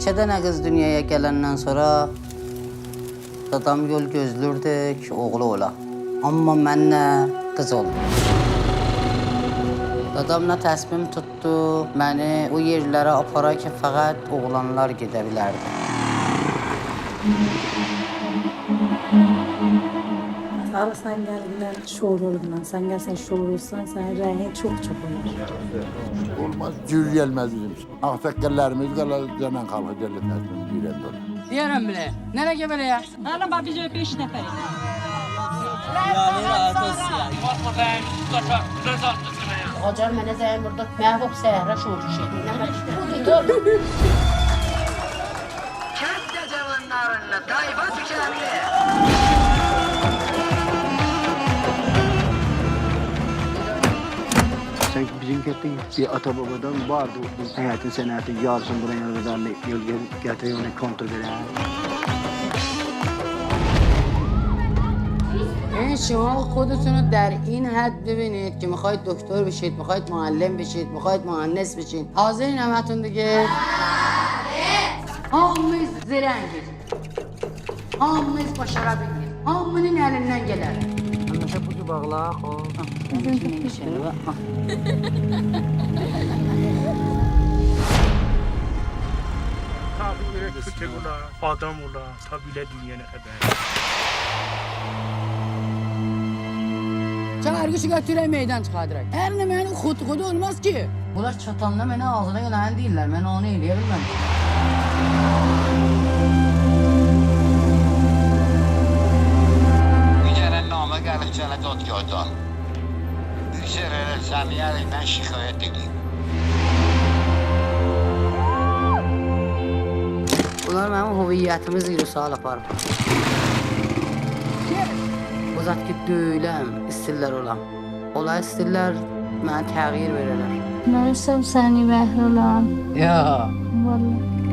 İki dənə qız dünyaya gələndən sonra dadam yol gözlürdü ki, oğlu ola. Amma mənlə qız oldu. Dadamla təsmim tutdu, məni o yerlərə apara ki, fəqət oğlanlar gedə bilərdi. Ara sen geldiğinden şour olurlar. Sen gelsen şour olsan senin rengin çok olur. Olmaz, cür gelmez bizim. Ağfekkerlerimiz galacanan kalkı devletmez bizim cürende olur. Deyərəm bilə, nereye gəbələ ya? Hanım bak bize 5 nefer. Hocam mənə zəyin burada məhvub səhra şour şey. Kəndə cavanlarınla tayfa tükəndi. Sanki bizim gittiğin bir ata babadan vardı. Hayatın senatı yarısın buraya kadar yol getiriyor, onu kontrol eder. شما خودتون رو در این حد ببینید که میخواید دکتر بشید، میخواید معلم بشید، میخواید مهندس بشید. حاضرین همتون دیگه؟ Hamımız zirəngiz. Hamımız başara bilir. Hamının elinden gelir. Anlaşa bucu bağla, o. Tabi ürettik ola, adam ola, tabiyle dünya ne kadar. Çağırgışı götürək meydan çıxardıraq. Hər nə mənim xud-xudu olmaz ki. Bunlar çatanda mənə ağzına gələn deyirlər, mən onu eləyə bilməm. Digərən namə gəlib sənə dadgahda. Üzər elə sənin yərindən şikayət edeyim. Bunlar mənim hüviyyətimi zirüsual aparır. O zat ki, döyüləm, istirlər olam. Ola istirlər, mənə təğyir verirlər. Ben sen seni behrolam. Ya. Vallahi.